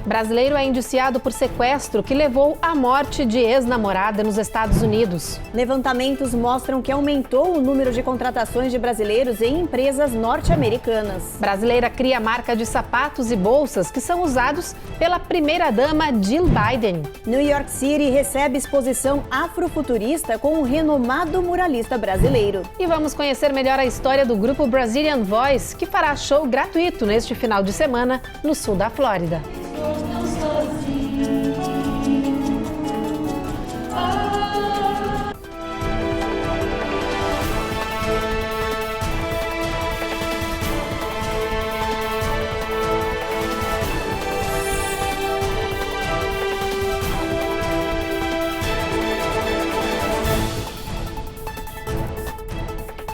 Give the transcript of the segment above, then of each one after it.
Brasileiro é indiciado por sequestro que levou à morte de ex-namorada nos Estados Unidos. Levantamentos mostram que aumentou o número de contratações de brasileiros em empresas norte-americanas. Brasileira cria marca de sapatos e bolsas que são usados pela primeira-dama Jill Biden. New York City recebe exposição afrofuturista com um renomado muralista brasileiro. E vamos conhecer melhor a história do grupo Brazilian Voice, que fará show gratuito neste final de semana no sul da Flórida.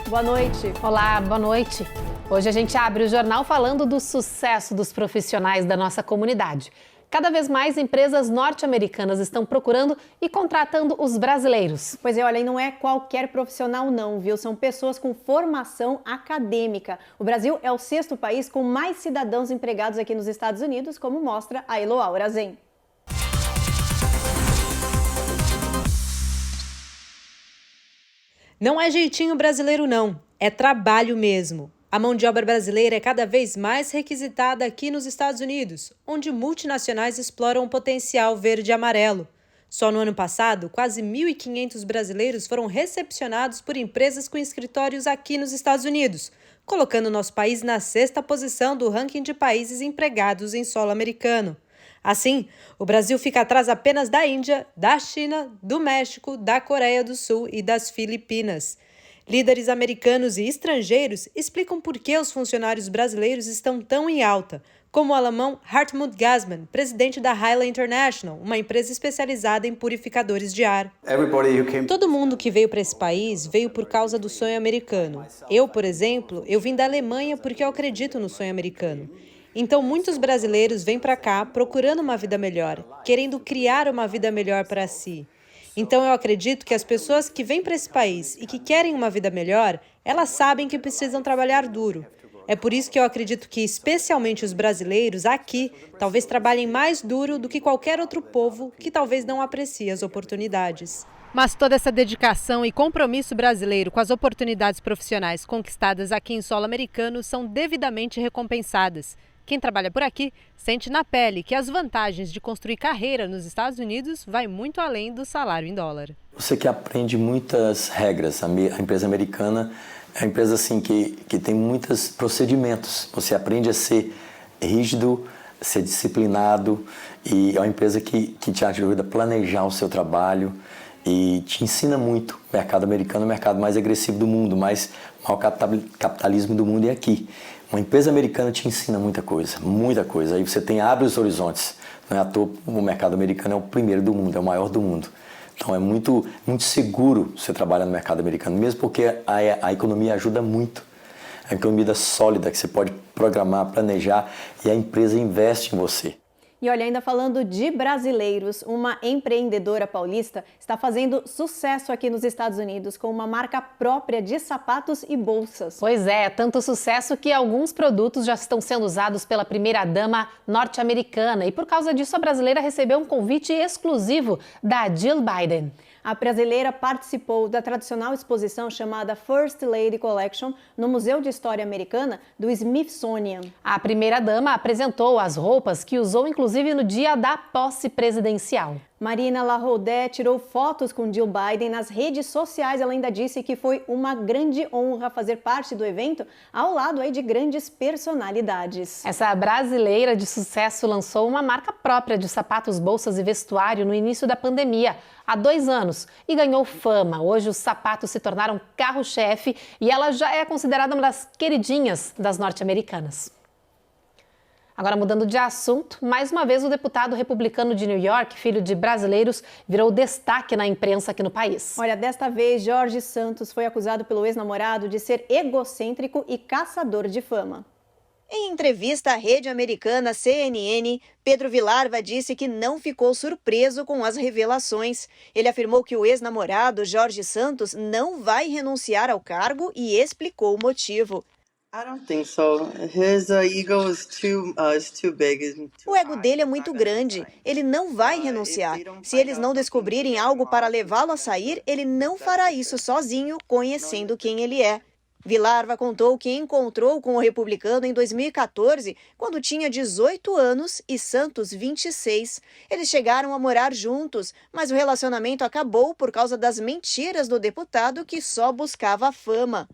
Boa noite. Olá, boa noite. Hoje a gente abre o jornal falando do sucesso dos profissionais da nossa comunidade. Cada vez mais empresas norte-americanas estão procurando e contratando os brasileiros. Pois é, olha, e não é qualquer profissional não, viu? São pessoas com formação acadêmica. O Brasil é o 6º país com mais cidadãos empregados aqui nos Estados Unidos, como mostra a Eloá Urazen. Não é jeitinho brasileiro não, é trabalho mesmo. A mão de obra brasileira é cada vez mais requisitada aqui nos Estados Unidos, onde multinacionais exploram o potencial verde e amarelo. Só no ano passado, quase 1.500 brasileiros foram recepcionados por empresas com escritórios aqui nos Estados Unidos, colocando nosso país na 6ª posição do ranking de países empregados em solo americano. Assim, o Brasil fica atrás apenas da Índia, da China, do México, da Coreia do Sul e das Filipinas. Líderes americanos e estrangeiros explicam por que os funcionários brasileiros estão tão em alta, como o alemão Hartmut Gassmann, presidente da Hyla International, uma empresa especializada em purificadores de ar. Todo mundo que veio para esse país veio por causa do sonho americano. Eu, por exemplo, vim da Alemanha porque eu acredito no sonho americano. Então, muitos brasileiros vêm para cá procurando uma vida melhor, querendo criar uma vida melhor para si. Então, eu acredito que as pessoas que vêm para esse país e que querem uma vida melhor, elas sabem que precisam trabalhar duro. É por isso que eu acredito que, especialmente os brasileiros aqui, talvez trabalhem mais duro do que qualquer outro povo que talvez não aprecie as oportunidades. Mas toda essa dedicação e compromisso brasileiro com as oportunidades profissionais conquistadas aqui em solo americano são devidamente recompensadas. Quem trabalha por aqui sente na pele que as vantagens de construir carreira nos Estados Unidos vai muito além do salário em dólar. Você que aprende muitas regras. A empresa americana é uma empresa assim, que tem muitos procedimentos. Você aprende a ser rígido, ser disciplinado, e é uma empresa que te ajuda a planejar o seu trabalho e te ensina muito. O mercado americano é o mercado mais agressivo do mundo, mas o maior capitalismo do mundo é aqui. Uma empresa americana te ensina muita coisa, muita coisa. Aí você abre os horizontes. Não é à toa, o mercado americano é o primeiro do mundo, é o maior do mundo. Então é muito seguro você trabalhar no mercado americano, mesmo porque a economia ajuda muito. É uma economia sólida que você pode programar, planejar, e a empresa investe em você. E olha, ainda falando de brasileiros, uma empreendedora paulista está fazendo sucesso aqui nos Estados Unidos com uma marca própria de sapatos e bolsas. Pois é, tanto sucesso que alguns produtos já estão sendo usados pela primeira-dama norte-americana, e por causa disso a brasileira recebeu um convite exclusivo da Jill Biden. A brasileira participou da tradicional exposição chamada First Lady Collection no Museu de História Americana do Smithsonian. A primeira-dama apresentou as roupas que usou inclusive no dia da posse presidencial. Marina Lahoudé tirou fotos com Jill Biden nas redes sociais. Ela ainda disse que foi uma grande honra fazer parte do evento ao lado de grandes personalidades. Essa brasileira de sucesso lançou uma marca própria de sapatos, bolsas e vestuário no início da pandemia, há 2 anos, e ganhou fama. Hoje os sapatos se tornaram carro-chefe e ela já é considerada uma das queridinhas das norte-americanas. Agora, mudando de assunto, mais uma vez o deputado republicano de New York, filho de brasileiros, virou destaque na imprensa aqui no país. Olha, desta vez, Jorge Santos foi acusado pelo ex-namorado de ser egocêntrico e caçador de fama. Em entrevista à rede americana CNN, Pedro Vilarva disse que não ficou surpreso com as revelações. Ele afirmou que o ex-namorado Jorge Santos não vai renunciar ao cargo e explicou o motivo. I don't think so. His ego is too big. O ego dele é muito grande. Ele não vai renunciar. Se eles não descobrirem algo para levá-lo a sair, ele não fará isso sozinho, conhecendo quem ele é. Vilarva contou que encontrou com o republicano em 2014, quando tinha 18 anos e Santos 26. Eles chegaram a morar juntos, mas o relacionamento acabou por causa das mentiras do deputado que só buscava fama.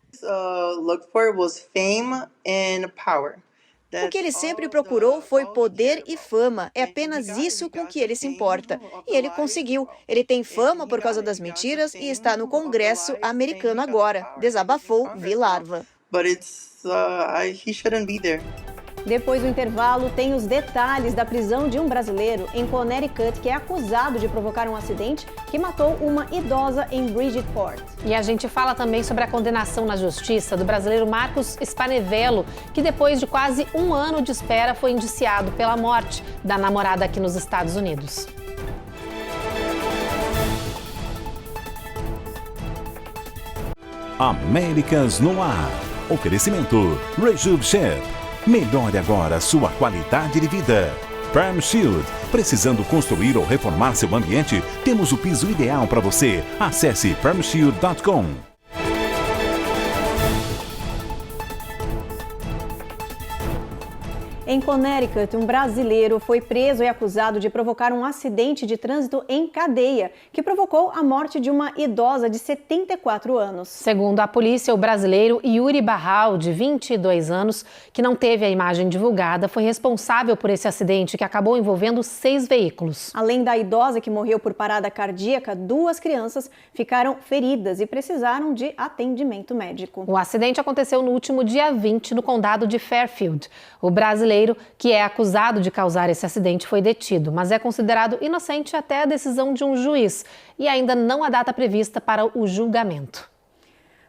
Look for was fame and power. O que ele sempre procurou foi poder e fama. É apenas isso com que ele se importa. E ele conseguiu. Ele tem fama por causa das mentiras e está no Congresso americano agora, desabafou Vilarva. He shouldn't be there. Depois do intervalo, tem os detalhes da prisão de um brasileiro em Connecticut que é acusado de provocar um acidente que matou uma idosa em Bridgeport. E a gente fala também sobre a condenação na justiça do brasileiro Marcos Spanevelo, que depois de quase um ano de espera foi indiciado pela morte da namorada aqui nos Estados Unidos. Américas no Ar. Oferecimento Rejuve Chef. Melhore agora sua qualidade de vida. Perm Shield. Precisando construir ou reformar seu ambiente? Temos o piso ideal para você. Acesse permshield.com. Em Connecticut, um brasileiro foi preso e acusado de provocar um acidente de trânsito em cadeia, que provocou a morte de uma idosa de 74 anos. Segundo a polícia, o brasileiro Yuri Barral, de 22 anos, que não teve a imagem divulgada, foi responsável por esse acidente que acabou envolvendo 6 veículos. Além da idosa que morreu por parada cardíaca, 2 crianças ficaram feridas e precisaram de atendimento médico. O acidente aconteceu no último dia 20 no condado de Fairfield. O brasileiro que é acusado de causar esse acidente foi detido, mas é considerado inocente até a decisão de um juiz e ainda não há data prevista para o julgamento.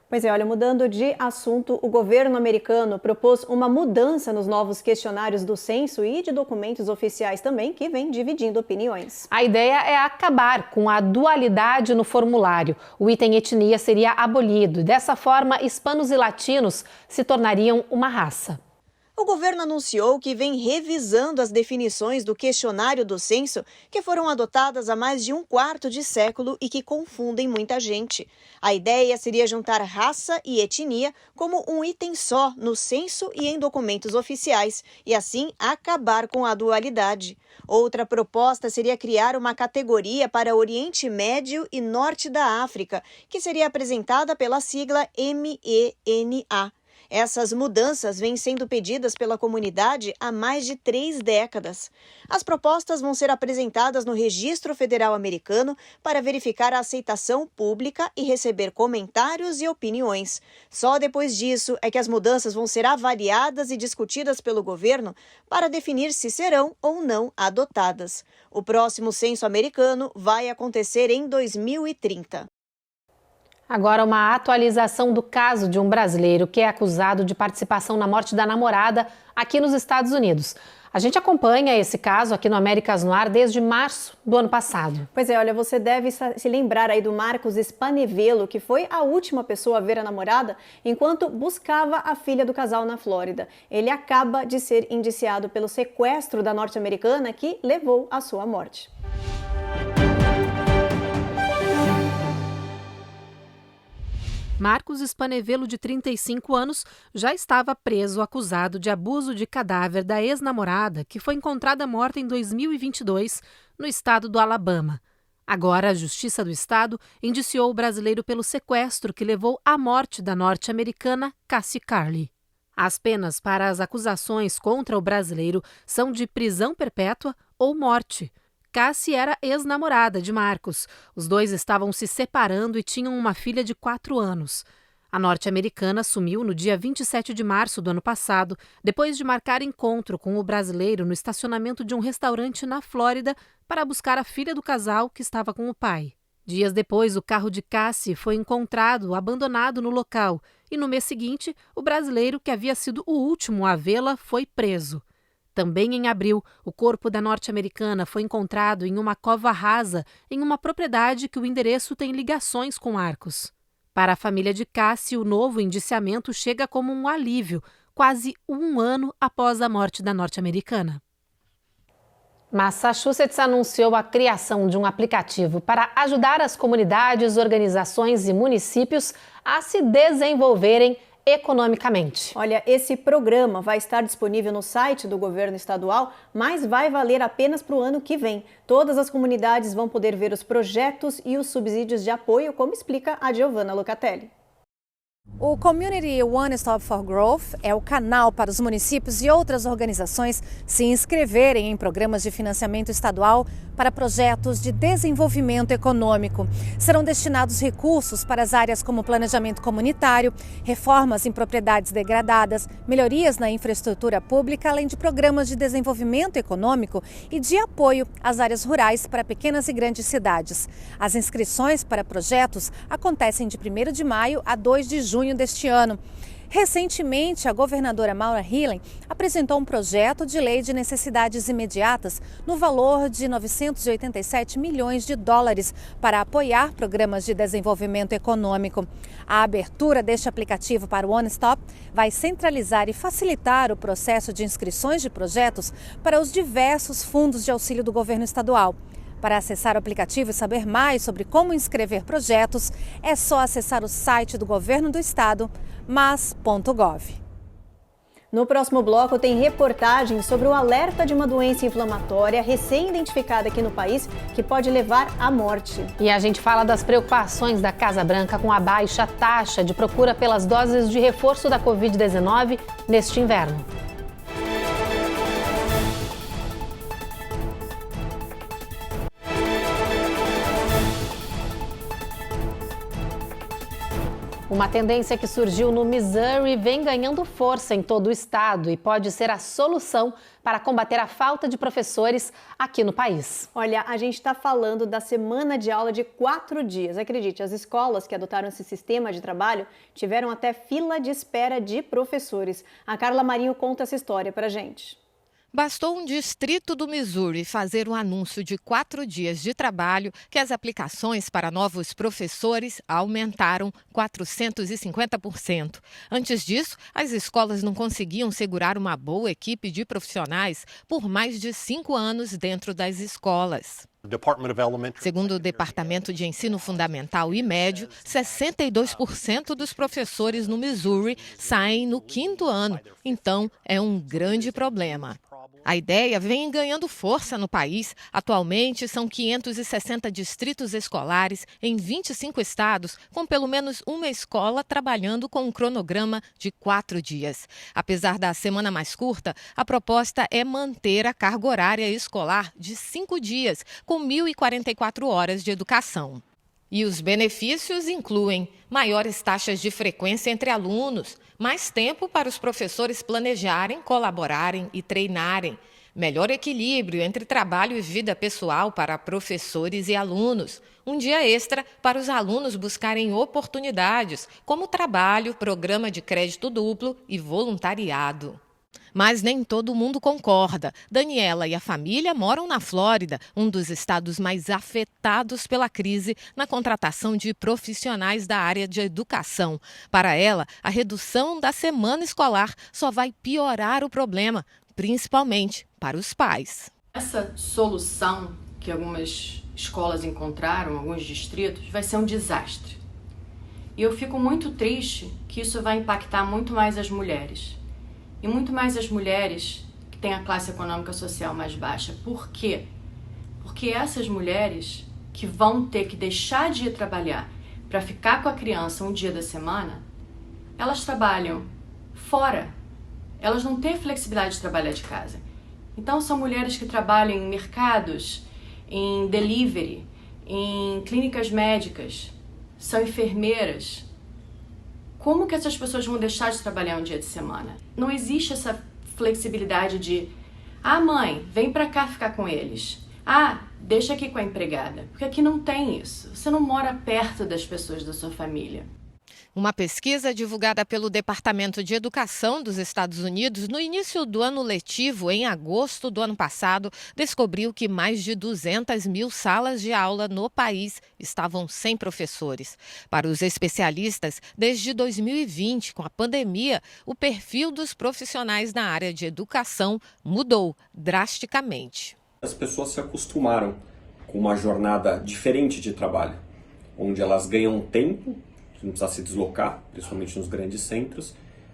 Pois é, olha, mudando de assunto, o governo americano propôs uma mudança nos novos questionários do censo e de documentos oficiais também, que vem dividindo opiniões. A ideia é acabar com a dualidade no formulário. O item etnia seria abolido e, dessa forma, hispanos e latinos se tornariam uma raça. O governo anunciou que vem revisando as definições do questionário do censo que foram adotadas há mais de um quarto de século e que confundem muita gente. A ideia seria juntar raça e etnia como um item só no censo e em documentos oficiais e assim acabar com a dualidade. Outra proposta seria criar uma categoria para Oriente Médio e Norte da África, que seria apresentada pela sigla MENA. Essas mudanças vêm sendo pedidas pela comunidade há mais de 3 décadas. As propostas vão ser apresentadas no Registro Federal Americano para verificar a aceitação pública e receber comentários e opiniões. Só depois disso é que as mudanças vão ser avaliadas e discutidas pelo governo para definir se serão ou não adotadas. O próximo censo americano vai acontecer em 2030. Agora, uma atualização do caso de um brasileiro que é acusado de participação na morte da namorada aqui nos Estados Unidos. A gente acompanha esse caso aqui no Américas no Ar desde março do ano passado. Pois é, olha, você deve se lembrar aí do Marcos Spanevelo, que foi a última pessoa a ver a namorada enquanto buscava a filha do casal na Flórida. Ele acaba de ser indiciado pelo sequestro da norte-americana que levou à sua morte. Marcos Spanevelo, de 35 anos, já estava preso acusado de abuso de cadáver da ex-namorada, que foi encontrada morta em 2022 no estado do Alabama. Agora, a Justiça do Estado indiciou o brasileiro pelo sequestro que levou à morte da norte-americana Cassie Carley. As penas para as acusações contra o brasileiro são de prisão perpétua ou morte. Cassie era ex-namorada de Marcos. Os dois estavam se separando e tinham uma filha de 4 anos. A norte-americana sumiu no dia 27 de março do ano passado, depois de marcar encontro com o brasileiro no estacionamento de um restaurante na Flórida para buscar a filha do casal que estava com o pai. Dias depois, o carro de Cassie foi encontrado abandonado no local e, no mês seguinte, o brasileiro, que havia sido o último a vê-la, foi preso. Também em abril, o corpo da norte-americana foi encontrado em uma cova rasa em uma propriedade que o endereço tem ligações com Marcos. Para a família de Cassie, o novo indiciamento chega como um alívio, quase um ano após a morte da norte-americana. Massachusetts anunciou a criação de um aplicativo para ajudar as comunidades, organizações e municípios a se desenvolverem economicamente. Olha, esse programa vai estar disponível no site do governo estadual, mas vai valer apenas para o ano que vem. Todas as comunidades vão poder ver os projetos e os subsídios de apoio, como explica a Giovanna Locatelli. O Community One Stop for Growth é o canal para os municípios e outras organizações se inscreverem em programas de financiamento estadual para projetos de desenvolvimento econômico. Serão destinados recursos para as áreas como planejamento comunitário, reformas em propriedades degradadas, melhorias na infraestrutura pública, além de programas de desenvolvimento econômico e de apoio às áreas rurais para pequenas e grandes cidades. As inscrições para projetos acontecem de 1º de maio a 2 de junho deste ano. Recentemente, a governadora Maura Healey apresentou um projeto de lei de necessidades imediatas no valor de 987 milhões de dólares para apoiar programas de desenvolvimento econômico. A abertura deste aplicativo para o One Stop vai centralizar e facilitar o processo de inscrições de projetos para os diversos fundos de auxílio do governo estadual. Para acessar o aplicativo e saber mais sobre como inscrever projetos, é só acessar o site do governo do estado, mas.gov. No próximo bloco tem reportagem sobre o alerta de uma doença inflamatória recém-identificada aqui no país que pode levar à morte. E a gente fala das preocupações da Casa Branca com a baixa taxa de procura pelas doses de reforço da Covid-19 neste inverno. Uma tendência que surgiu no Missouri vem ganhando força em todo o estado e pode ser a solução para combater a falta de professores aqui no país. Olha, a gente está falando da semana de aula de 4 dias. Acredite, as escolas que adotaram esse sistema de trabalho tiveram até fila de espera de professores. A Carla Marinho conta essa história pra gente. Bastou um distrito do Missouri fazer um anúncio de 4 dias de trabalho que as aplicações para novos professores aumentaram 450%. Antes disso, as escolas não conseguiam segurar uma boa equipe de profissionais por mais de 5 anos dentro das escolas. Segundo o Departamento de Ensino Fundamental e Médio, 62% dos professores no Missouri saem no 5º ano. Então, é um grande problema. A ideia vem ganhando força no país. Atualmente, são 560 distritos escolares em 25 estados, com pelo menos uma escola trabalhando com um cronograma de 4 dias. Apesar da semana mais curta, a proposta é manter a carga horária escolar de 5 dias, com 1.044 horas de educação. E os benefícios incluem maiores taxas de frequência entre alunos, mais tempo para os professores planejarem, colaborarem e treinarem, melhor equilíbrio entre trabalho e vida pessoal para professores e alunos, um dia extra para os alunos buscarem oportunidades, como trabalho, programa de crédito duplo e voluntariado. Mas nem todo mundo concorda. Daniela e a família moram na Flórida, um dos estados mais afetados pela crise na contratação de profissionais da área de educação. Para ela, a redução da semana escolar só vai piorar o problema, principalmente para os pais. Essa solução que algumas escolas encontraram, alguns distritos, vai ser um desastre. E eu fico muito triste que isso vai impactar muito mais as mulheres. E muito mais as mulheres que têm a classe econômica social mais baixa. Por quê? Porque essas mulheres que vão ter que deixar de ir trabalhar para ficar com a criança um dia da semana, elas trabalham fora. Elas não têm flexibilidade de trabalhar de casa. Então são mulheres que trabalham em mercados, em delivery, em clínicas médicas, são enfermeiras. Como que essas pessoas vão deixar de trabalhar um dia de semana? Não existe essa flexibilidade de mãe, vem pra cá ficar com eles. Deixa aqui com a empregada. Porque aqui não tem isso. Você não mora perto das pessoas da sua família. Uma pesquisa divulgada pelo Departamento de Educação dos Estados Unidos no início do ano letivo, em agosto do ano passado, descobriu que mais de 200 mil salas de aula no país estavam sem professores. Para os especialistas, desde 2020, com a pandemia, o perfil dos profissionais na área de educação mudou drasticamente. As pessoas se acostumaram com uma jornada diferente de trabalho, onde elas ganham tempo, não precisa se deslocar, principalmente nos grandes centros,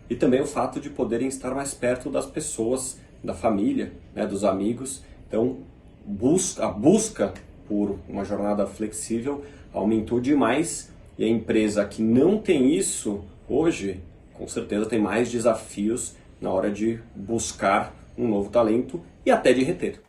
e também o fato de poderem estar mais perto das pessoas, da família, né, dos amigos. Então, a busca por uma jornada flexível aumentou demais, e a empresa que não tem isso hoje, com certeza tem mais desafios na hora de buscar um novo talento e até de reter.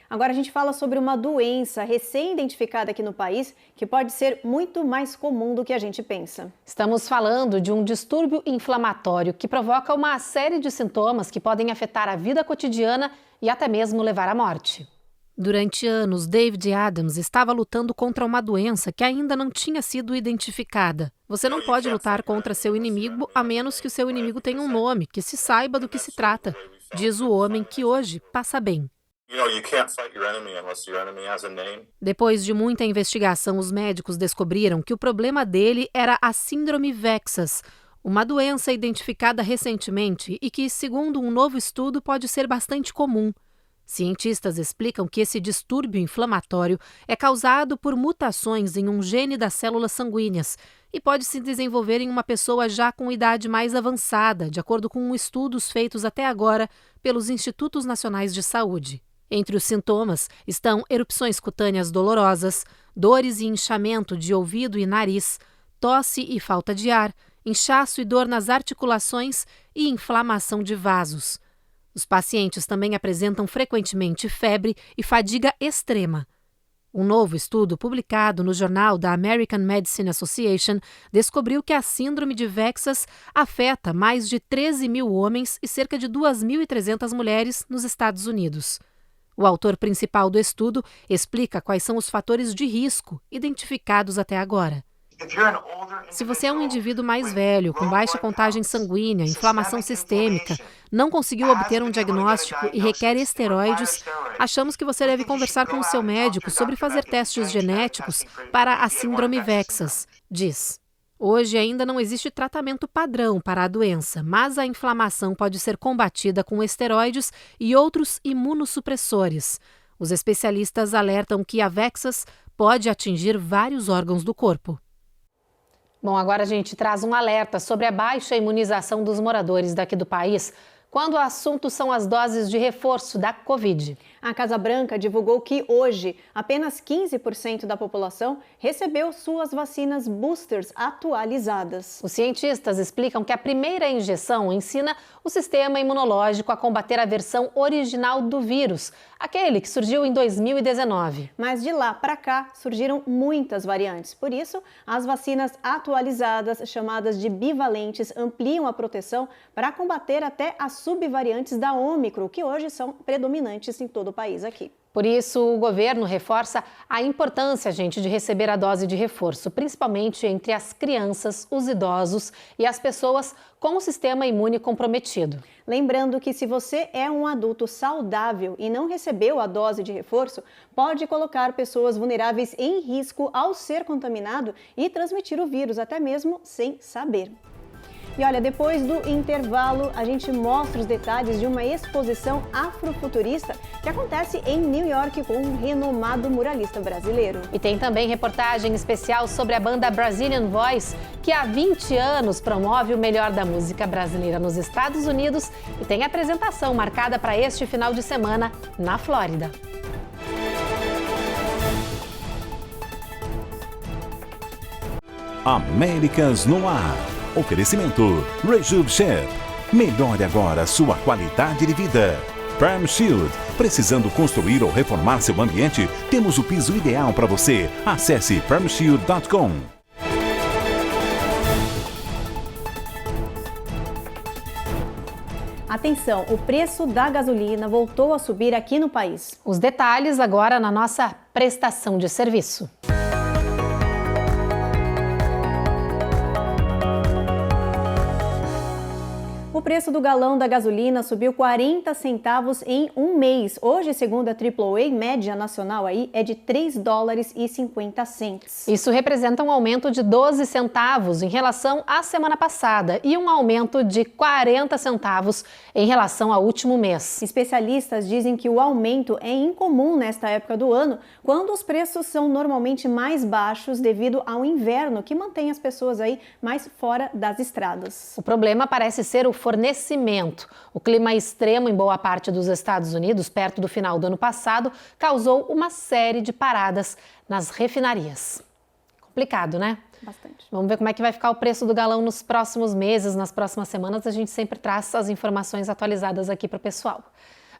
Agora a gente fala sobre uma doença recém-identificada aqui no país que pode ser muito mais comum do que a gente pensa. Estamos falando de um distúrbio inflamatório que provoca uma série de sintomas que podem afetar a vida cotidiana e até mesmo levar à morte. Durante anos, David Adams estava lutando contra uma doença que ainda não tinha sido identificada. Você não pode lutar contra seu inimigo a menos que o seu inimigo tenha um nome, que se saiba do que se trata, diz o homem que hoje passa bem. Depois de muita investigação, os médicos descobriram que o problema dele era a síndrome VEXAS, uma doença identificada recentemente e que, segundo um novo estudo, pode ser bastante comum. Cientistas explicam que esse distúrbio inflamatório é causado por mutações em um gene das células sanguíneas e pode se desenvolver em uma pessoa já com idade mais avançada, de acordo com estudos feitos até agora pelos Institutos Nacionais de Saúde. Entre os sintomas estão erupções cutâneas dolorosas, dores e inchamento de ouvido e nariz, tosse e falta de ar, inchaço e dor nas articulações e inflamação de vasos. Os pacientes também apresentam frequentemente febre e fadiga extrema. Um novo estudo publicado no jornal da American Medicine Association descobriu que a síndrome de VEXAS afeta mais de 13 mil homens e cerca de 2.300 mulheres nos Estados Unidos. O autor principal do estudo explica quais são os fatores de risco identificados até agora. Se você é um indivíduo mais velho, com baixa contagem sanguínea, inflamação sistêmica, não conseguiu obter um diagnóstico e requer esteroides, achamos que você deve conversar com o seu médico sobre fazer testes genéticos para a síndrome VEXAS, diz. Hoje ainda não existe tratamento padrão para a doença, mas a inflamação pode ser combatida com esteroides e outros imunossupressores. Os especialistas alertam que a VEXAS pode atingir vários órgãos do corpo. Bom, agora a gente traz um alerta sobre a baixa imunização dos moradores daqui do país quando o assunto são as doses de reforço da Covid. A Casa Branca divulgou que hoje apenas 15% da população recebeu suas vacinas boosters atualizadas. Os cientistas explicam que a primeira injeção ensina o sistema imunológico a combater a versão original do vírus, aquele que surgiu em 2019. Mas de lá para cá surgiram muitas variantes. Por isso, as vacinas atualizadas, chamadas de bivalentes, ampliam a proteção para combater até as subvariantes da Ômicron, que hoje são predominantes em todo o país aqui. Por isso, o governo reforça a importância, de receber a dose de reforço, principalmente entre as crianças, os idosos e as pessoas com o sistema imune comprometido. Lembrando que se você é um adulto saudável e não recebeu a dose de reforço, pode colocar pessoas vulneráveis em risco ao ser contaminado e transmitir o vírus, até mesmo sem saber. E olha, depois do intervalo, a gente mostra os detalhes de uma exposição afrofuturista que acontece em New York com um renomado muralista brasileiro. E tem também reportagem especial sobre a banda Brazilian Voice, que há 20 anos promove o melhor da música brasileira nos Estados Unidos e tem apresentação marcada para este final de semana na Flórida. Américas no Ar. Oferecimento Rejub Chef. Melhore agora sua qualidade de vida. Perm Shield. Precisando construir ou reformar seu ambiente? Temos o piso ideal para você. Acesse permshield.com. Atenção, o preço da gasolina voltou a subir aqui no país. Os detalhes agora na nossa prestação de serviço. preço do galão da gasolina subiu 40 centavos em um mês. Hoje, segundo a AAA, média nacional aí é de $3,50. Isso representa um aumento de 12 centavos em relação à semana passada e um aumento de 40 centavos em relação ao último mês. Especialistas dizem que o aumento é incomum nesta época do ano, quando os preços são normalmente mais baixos devido ao inverno, que mantém as pessoas aí mais fora das estradas. O problema parece ser o fornecimento. O clima extremo em boa parte dos Estados Unidos, perto do final do ano passado, causou uma série de paradas nas refinarias. Complicado, né? Bastante. Vamos ver como é que vai ficar o preço do galão nos próximos meses, nas próximas semanas. A gente sempre traz as informações atualizadas aqui para o pessoal.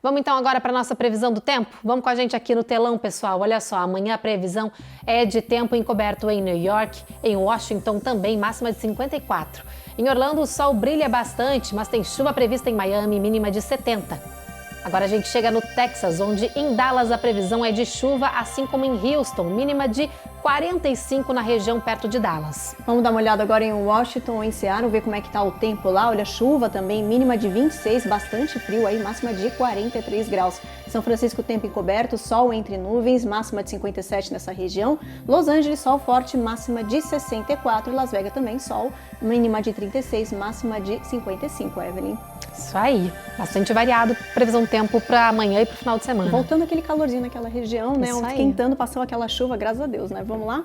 Vamos então agora para a nossa previsão do tempo? Vamos com a gente aqui no telão, pessoal. Olha só, amanhã a previsão é de tempo encoberto em New York, em Washington também, máxima de 54. Em Orlando o sol brilha bastante, mas tem chuva prevista em Miami, mínima de 70. Agora a gente chega no Texas, onde em Dallas a previsão é de chuva, assim como em Houston, mínima de 45 na região perto de Dallas. Vamos dar uma olhada agora em Washington, em Seattle, ver como é que tá o tempo lá. Olha, chuva também, mínima de 26, bastante frio aí, máxima de 43 graus. São Francisco, tempo encoberto, sol entre nuvens, máxima de 57 nessa região. Los Angeles, sol forte, máxima de 64. Las Vegas também, sol, mínima de 36, máxima de 55, Evelyn. Isso aí, bastante variado, previsão do tempo para amanhã e para o final de semana. Voltando aquele calorzinho naquela região, né? Esquentando, passou aquela chuva, graças a Deus, né? Vamos lá?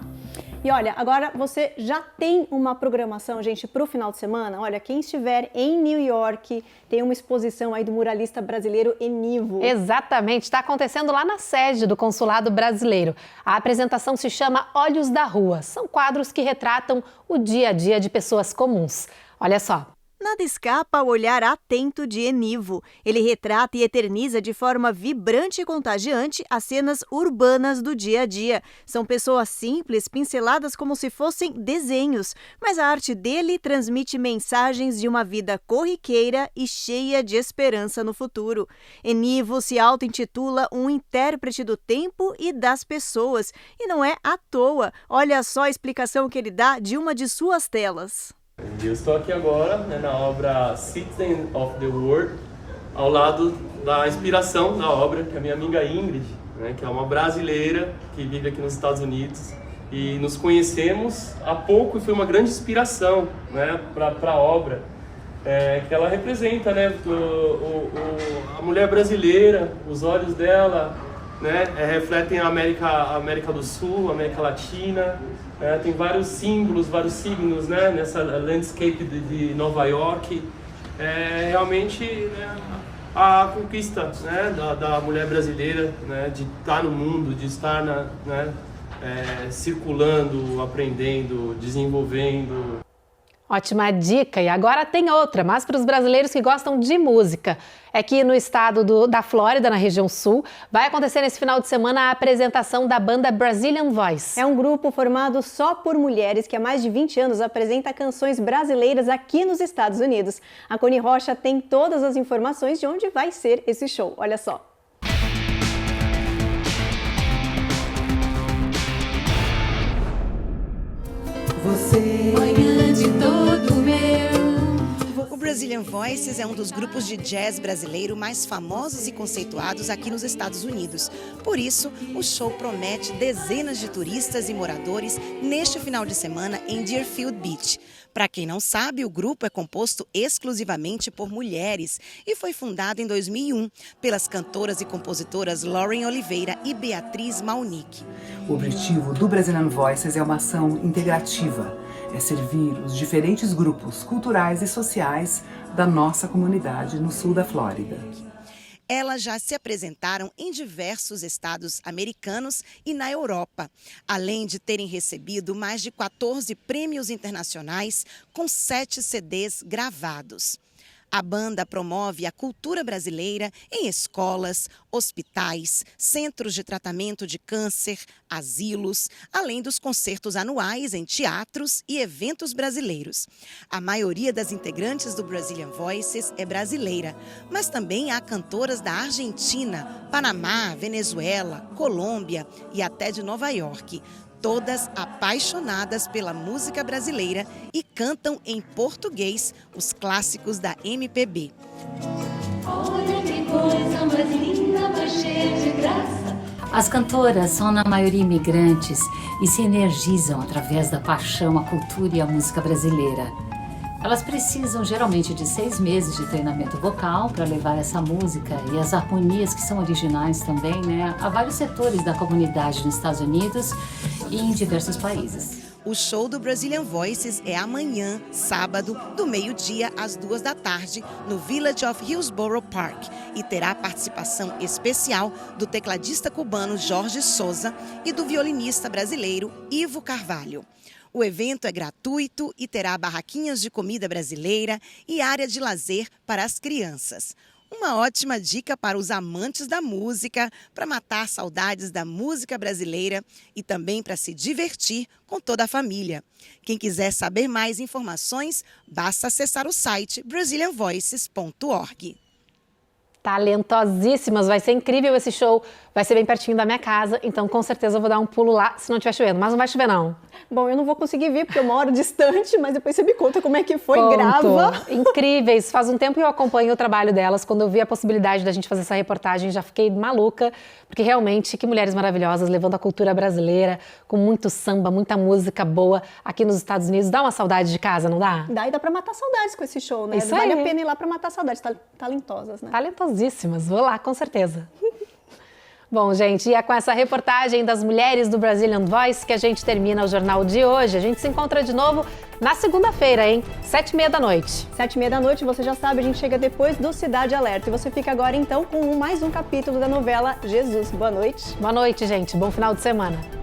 E olha, agora você já tem uma programação, gente, para o final de semana? Olha, quem estiver em New York, tem uma exposição aí do muralista brasileiro Enivo. Exatamente, está acontecendo lá na sede do Consulado Brasileiro. A apresentação se chama Olhos da Rua. São quadros que retratam o dia a dia de pessoas comuns. Olha só. Nada escapa ao olhar atento de Enivo. Ele retrata e eterniza de forma vibrante e contagiante as cenas urbanas do dia a dia. São pessoas simples, pinceladas como se fossem desenhos, mas a arte dele transmite mensagens de uma vida corriqueira e cheia de esperança no futuro. Enivo se auto-intitula um intérprete do tempo e das pessoas, e não é à toa. Olha só a explicação que ele dá de uma de suas telas. Eu estou aqui agora, na obra Citizen of the World, ao lado da inspiração da obra, que é a minha amiga Ingrid, que é uma brasileira que vive aqui nos Estados Unidos. E nos conhecemos há pouco e foi uma grande inspiração para a obra, que ela representa a mulher brasileira, os olhos dela refletem a América do Sul, a América Latina. Tem vários símbolos, vários signos nessa landscape de Nova York. Realmente a conquista da mulher brasileira, de estar no mundo, de estar circulando, aprendendo, desenvolvendo. Ótima dica! E agora tem outra, mas para os brasileiros que gostam de música. É que no estado da Flórida, na região sul, vai acontecer nesse final de semana a apresentação da banda Brazilian Voice. É um grupo formado só por mulheres que há mais de 20 anos apresenta canções brasileiras aqui nos Estados Unidos. A Coni Rocha tem todas as informações de onde vai ser esse show. Olha só. Você, manhã de todo meu. O Brazilian Voices é um dos grupos de jazz brasileiro mais famosos e conceituados aqui nos Estados Unidos. Por isso, o show promete dezenas de turistas e moradores neste final de semana em Deerfield Beach. Para quem não sabe, o grupo é composto exclusivamente por mulheres e foi fundado em 2001 pelas cantoras e compositoras Lauren Oliveira e Beatriz Malnick. O objetivo do Brazilian Voices é uma ação integrativa. É servir os diferentes grupos culturais e sociais da nossa comunidade no sul da Flórida. Elas já se apresentaram em diversos estados americanos e na Europa, além de terem recebido mais de 14 prêmios internacionais com 7 CDs gravados. A banda promove a cultura brasileira em escolas, hospitais, centros de tratamento de câncer, asilos, além dos concertos anuais em teatros e eventos brasileiros. A maioria das integrantes do Brazilian Voices é brasileira, mas também há cantoras da Argentina, Panamá, Venezuela, Colômbia e até de Nova York. todas apaixonadas pela música brasileira e cantam em português os clássicos da MPB. Olha que coisa mais linda, mais cheia de graça. As cantoras são, na maioria, imigrantes e se energizam através da paixão à cultura e à música brasileira. Elas precisam, geralmente, de 6 meses de treinamento vocal para levar essa música e as harmonias que são originais também, né, a vários setores da comunidade nos Estados Unidos e em diversos países. O show do Brazilian Voices é amanhã, sábado, do meio-dia às 14h, no Village of Hillsborough Park, e terá participação especial do tecladista cubano Jorge Souza e do violinista brasileiro Ivo Carvalho. O evento é gratuito e terá barraquinhas de comida brasileira e área de lazer para as crianças. Uma ótima dica para os amantes da música, para matar saudades da música brasileira e também para se divertir com toda a família. Quem quiser saber mais informações, basta acessar o site brazilianvoices.org. Talentosíssimas, vai ser incrível esse show, vai ser bem pertinho da minha casa, então com certeza eu vou dar um pulo lá se não estiver chovendo, mas não vai chover não. Bom, eu não vou conseguir vir porque eu moro distante, mas depois você me conta como é que foi, grava. Incríveis, faz um tempo que eu acompanho o trabalho delas, quando eu vi a possibilidade da gente fazer essa reportagem já fiquei maluca, porque realmente que mulheres maravilhosas levando a cultura brasileira com muito samba, muita música boa aqui nos Estados Unidos, dá uma saudade de casa, não dá? Dá e dá pra matar saudades com esse show, né? Isso vale aí. a pena ir lá pra matar saudades, talentosas, né? Talentosíssimas, vou lá, com certeza. Bom, gente, e é com essa reportagem das mulheres do Brazilian Voice que a gente termina o jornal de hoje. A gente se encontra de novo na segunda-feira, hein? 7h30 da noite. 7h30 da noite, você já sabe, a gente chega depois do Cidade Alerta. E você fica agora, então, com mais um capítulo da novela Jesus. Boa noite. Boa noite, gente. Bom final de semana.